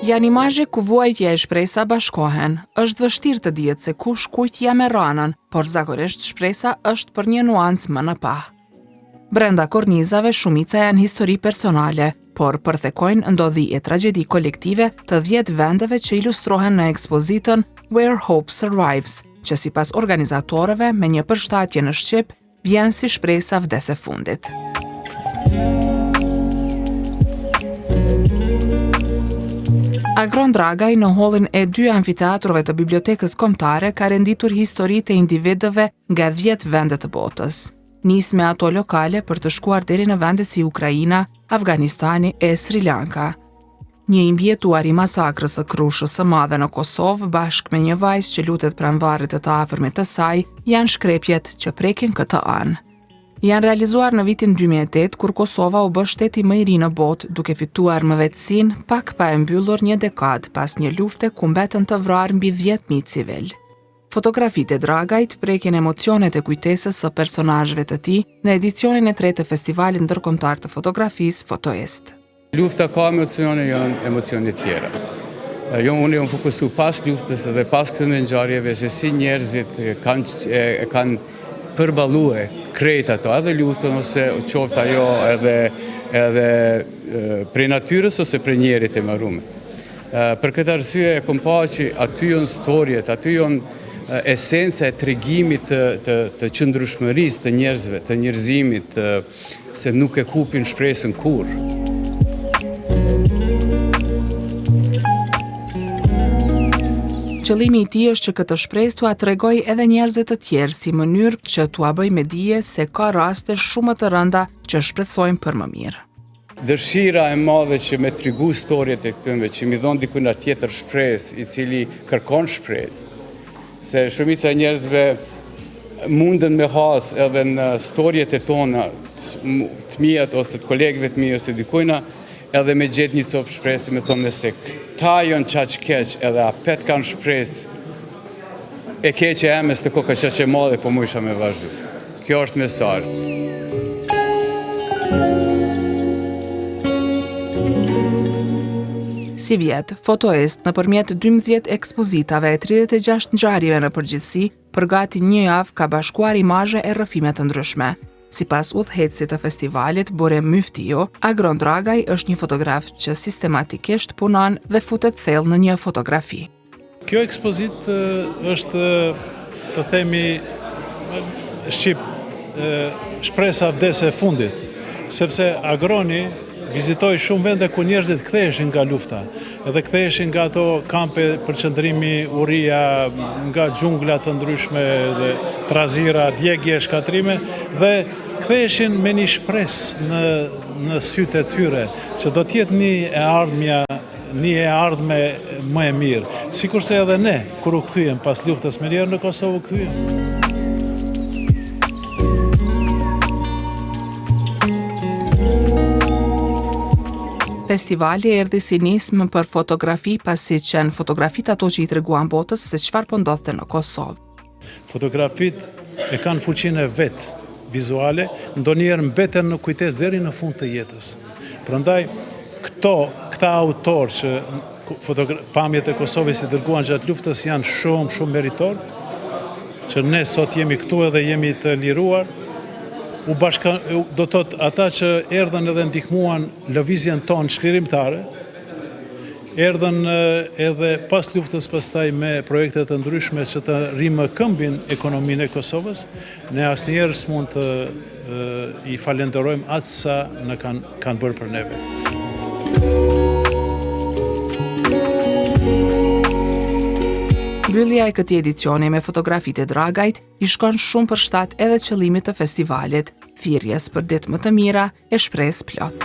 Janë imazhe ku vuajtja e shpresa bashkohen. Është vështirë të dihet se kush kujt ja merr ranën, por zakonisht shpresa është për një nuancë më në pah. Brenda kornizave shumica janë histori personale, por përthekojnë ndodhi e tragjedi kolektive të 10 vendeve që ilustrohen në ekspozitën Where Hope Survives, që sipas organizatorëve me një përshtatje në shqip vjen si shpresa vdes e fundit. Agron Dragaj në holin e 2 amfiteatrove të bibliotekës kombëtare ka renditur histori të individëve nga 10 vende të botës. Nis me ato lokale për të shkuar deri në vende si Ukraina, Afganistani e Sri Lanka. Një imbjetuar i masakrës së Krushës së Madhe në Kosovë bashkë me një vajzë që lutet pranë varrit të afërmit të saj, janë shkrepjet që prekin këtë anë. Janë realizuar në vitin 2008, kur Kosova u bë shteti më i ri në botë, duke fituar mëvetësinë pak pa e mbyllur një dekadë pas një lufte ku mbetën të vrarë mbi 10.000 civil. Fotografitë e Dragajt prekin emocionet e kujtesës së personazheve të tij në edicionin e 3 të Festivalit Ndërkombëtar të Fotografisë Fotoest. Lufta ka emocione, janë emocione tjera. Unë jam fokusu pas luftës dhe pas këtyre ngjarjeve se si njerëzit kanë përballuar krejt ato, edhe luftën ose qoftë ajo edhe prej natyrës ose prej njerit e marruar. Për këtë arsye e kom pa që aty janë storjet, aty janë esenca e tregimit të qëndrueshmërisë të njerëzve, të njerëzimit, se nuk e hupin shpresën kurrë. Qëllimi i tij është që këtë shpresë t'ua tregoj edhe njerëzve të tjerë si mënyrë që t'ua bëj me dije se ka raste shumë të rënda që shpresojnë për më mirë. Dëshira e madhe që me tregu storjet e këtyre, që mi dhon dikujt tjetër shpresë, i cili kërkon shpresë. Se shumica e njerëzve munden me has edhe në storjet e tona, të mijat ose të kolegëve të mi ose dikujna, edhe me gjetë një copë shpresë, me thonë se këta janë qaq keq, edhe apet kanë shpresë, e keqe e mes të koka qaq e madhe, po mu isha me vazhdu. Kjo është mesazh. Si vjet, Fotoest nëpërmjet 12 ekspozitave e 36 ngjarjeve në përgjithësi, për gati një javë ka bashkuar imazhe e rrëfime të ndryshme. Sipas udhëheqësit të festivalit, Bore Myftio, Agron Dragaj është një fotograf që sistematikisht punon dhe futet thellë në një fotografi. Kjo ekspozit është, të themi, shpresa vdes e fundit, sepse Agroni vizitoi shumë vende ku njerëzit ktheheshin nga lufta, edhe ktheheshin nga ato kampe për qëndrimi uria, nga xhungla të ndryshme dhe trazira, djegje, shkatrime, dhe ktheheshin me një shpresë në sytë e tyre, që do t'jetë një e ardhme më e mirë. Sikurse edhe ne, kur u kthyem pas luftës me njerë në Kosovë u kthyem. Festivali erdhi si nismë për fotografi pasi që në fotografit ato që i treguan botës se çfarë po ndodhte në Kosovë. Fotografit e kanë fuqinë e vet vizuale, ndonjëherë mbeten në kujtesë deri në fund të jetës. Prandaj këta autorë që pamjet e Kosovës i dërguan gjatë luftës janë shumë meritor, që ne sot jemi këtu edhe jemi të liruar. Do të thotë ata që erdhën edhe ndihmuan lëvizjen tonë çlirimtare, erdhën edhe pas luftës pastaj me projekte të ndryshme që të rrimë këmbin ekonominë e Kosovës, ne asnjëherë s'mund të i falenderojmë atë sa në kanë bërë për neve. Mbyllja e këtij edicioni me fotografitë e Dragajt i shkon shumë përshtat edhe qëllimit të festivalit, thirrjes për ditë më të mira e shpresë plot.